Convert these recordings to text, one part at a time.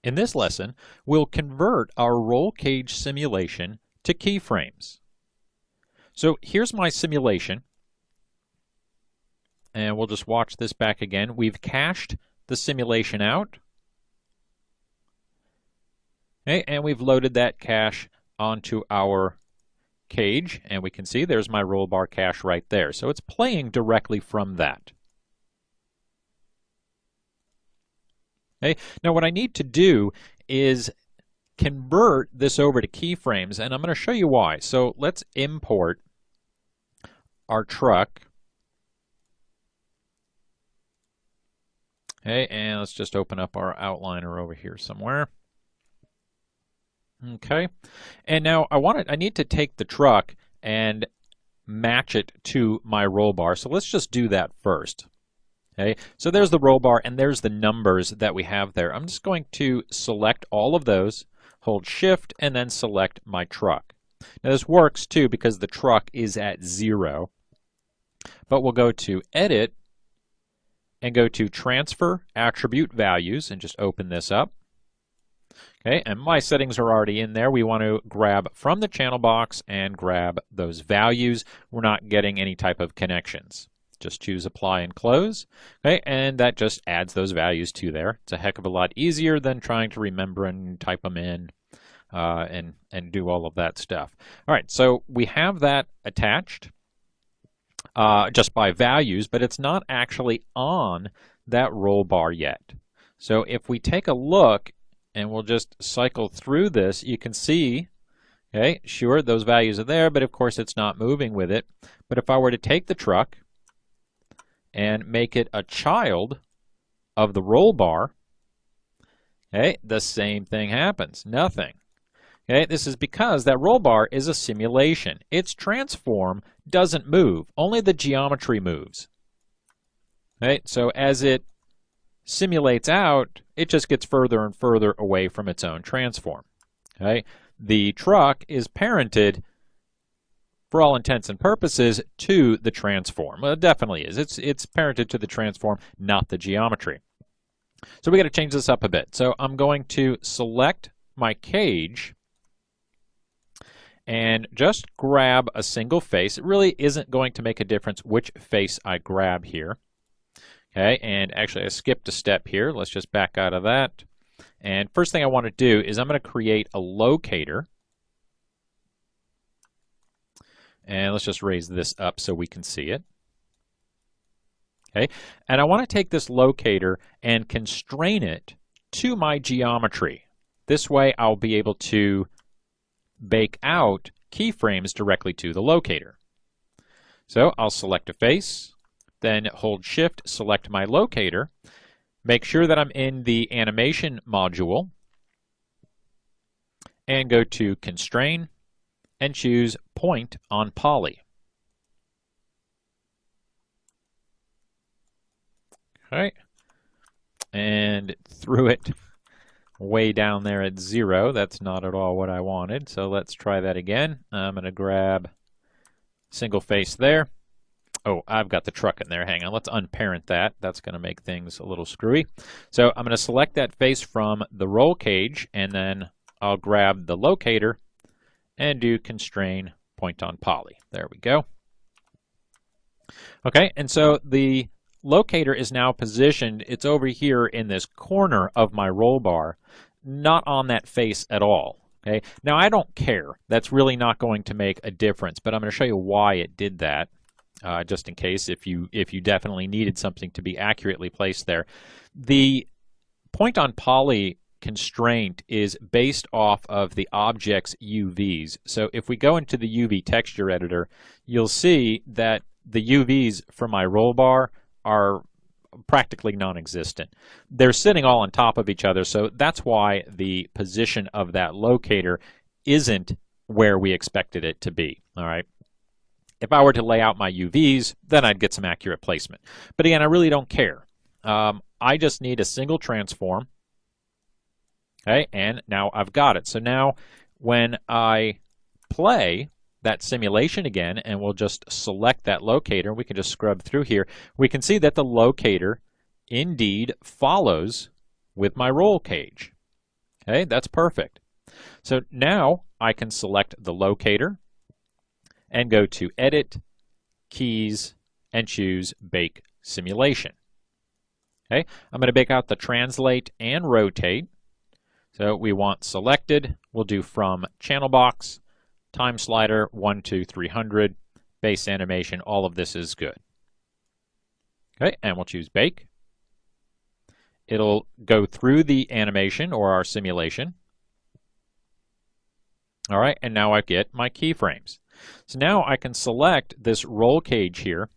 In this lesson, we'll convert our roll cage simulation to keyframes. So here's my simulation, and we'll just watch this back again. We've cached the simulation out, okay, and we've loaded that cache onto our cage, and we can see there's my roll bar cache right there. So it's playing directly from that. Okay. Now what I need to do is convert this over to keyframes, and I'm going to show you why. So let's import our truck. Okay, and let's just open up our outliner over here somewhere. Okay, and now I need to take the truck and match it to my roll bar. So let's just do that first. Okay, so there's the roll bar and there's the numbers that we have there. I'm just going to select all of those, hold Shift, and then select my truck. Now this works too because the truck is at 0. But we'll go to Edit and go to Transfer Attribute Values and just open this up. Okay, and my settings are already in there. We want to grab from the channel box and grab those values. We're not getting any type of connections. Just choose Apply and Close. Okay, and that just adds those values to there. It's a heck of a lot easier than trying to remember and type them in and do all of that stuff. All right, so we have that attached just by values, but it's not actually on that roll bar yet. So if we take a look, and we'll just cycle through this, you can see, okay, sure, those values are there, but of course it's not moving with it. But if I were to take the truck and make it a child of the roll bar, okay, the same thing happens, nothing. Okay, this is because that roll bar is a simulation. Its transform doesn't move, only the geometry moves. Okay, so as it simulates out, it just gets further and further away from its own transform. Okay? The truck is parented, for all intents and purposes, to the transform. Well, it definitely is. It's parented to the transform, not the geometry. So we got to change this up a bit. So I'm going to select my cage and just grab a single face. It really isn't going to make a difference which face I grab here. Okay, and actually I skipped a step here. Let's just back out of that. And first thing I want to do is I'm going to create a locator. And let's just raise this up so we can see it. Okay, and I want to take this locator and constrain it to my geometry. This way I'll be able to bake out keyframes directly to the locator. So I'll select a face. Then hold Shift, select my locator, make sure that I'm in the animation module, and go to Constrain, and choose Point on Poly. Okay, and threw it way down there at 0. That's not at all what I wanted, so let's try that again. I'm going to grab single face there. Oh, I've got the truck in there. Hang on, let's unparent that. That's going to make things a little screwy. So I'm going to select that face from the roll cage, and then I'll grab the locator and do Constrain Point on Poly. There we go. Okay, and so the locator is now positioned. It's over here in this corner of my roll bar, not on that face at all. Okay, now I don't care. That's really not going to make a difference, but I'm going to show you why it did that. Just in case if you definitely needed something to be accurately placed there. The point on poly constraint is based off of the object's UVs. So if we go into the UV texture editor, you'll see that the UVs for my roll bar are practically non-existent. They're sitting all on top of each other, so that's why the position of that locator isn't where we expected it to be. All right. If I were to lay out my UVs, then I'd get some accurate placement. But again, I really don't care. I just need a single transform. Okay, and now I've got it. So now when I play that simulation again, and we'll just select that locator, we can just scrub through here, we can see that the locator indeed follows with my roll cage. Okay, that's perfect. So now I can select the locator and go to Edit, Keys, and choose Bake Simulation. Okay, I'm going to bake out the translate and rotate. So we want selected. We'll do from channel box, time slider 1 to 300, base animation. All of this is good. Okay, and we'll choose bake. It'll go through the animation or our simulation. All right, and now I get my keyframes. So now I can select this roll cage here.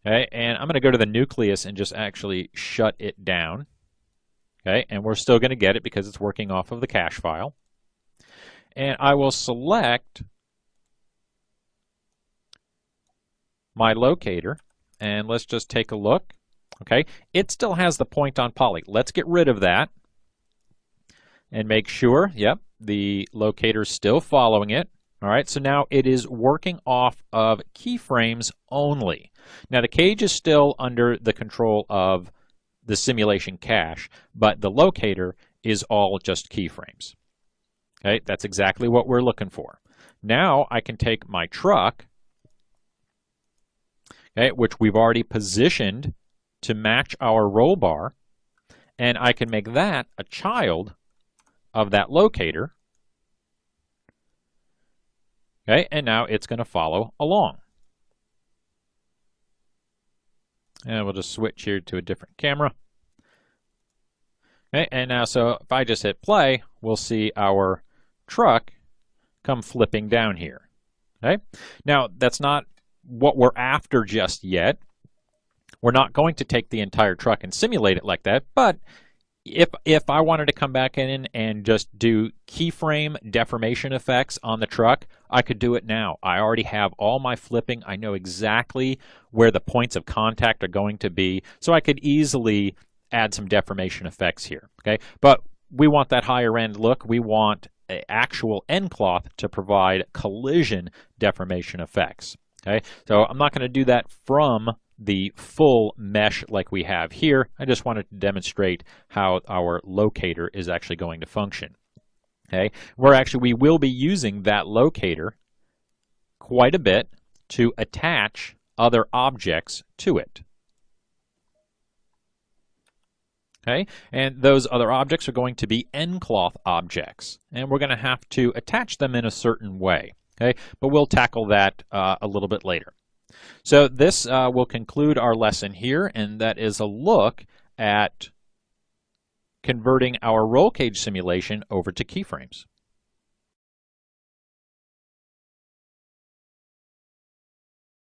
Okay, and I'm going to go to the nucleus and just actually shut it down. Okay, and we're still going to get it because it's working off of the cache file. And I will select my locator, and let's just take a look. Okay, it still has the point on poly. Let's get rid of that and make sure, yep, the locator's still following it. All right, so now it is working off of keyframes only. Now the cage is still under the control of the simulation cache, but the locator is all just keyframes. Okay, that's exactly what we're looking for. Now I can take my truck, okay, which we've already positioned to match our roll bar, and I can make that a child of that locator. Okay, and now it's going to follow along. And we'll just switch here to a different camera. Okay, and now so if I just hit play, we'll see our truck come flipping down here. Okay, now that's not what we're after just yet. We're not going to take the entire truck and simulate it like that, but if I wanted to come back in and just do keyframe deformation effects on the truck, I could do it now. I already have all my flipping. I know exactly where the points of contact are going to be, so I could easily add some deformation effects here. Okay, but we want that higher end look. We want an actual end cloth to provide collision deformation effects. Okay, so I'm not going to do that from the full mesh like we have here. I just wanted to demonstrate how our locator is actually going to function. Okay, we will be using that locator quite a bit to attach other objects to it. Okay, and those other objects are going to be end cloth objects, and we're going to have to attach them in a certain way. Okay, but we'll tackle that a little bit later. So this will conclude our lesson here, and that is a look at converting our roll cage simulation over to keyframes.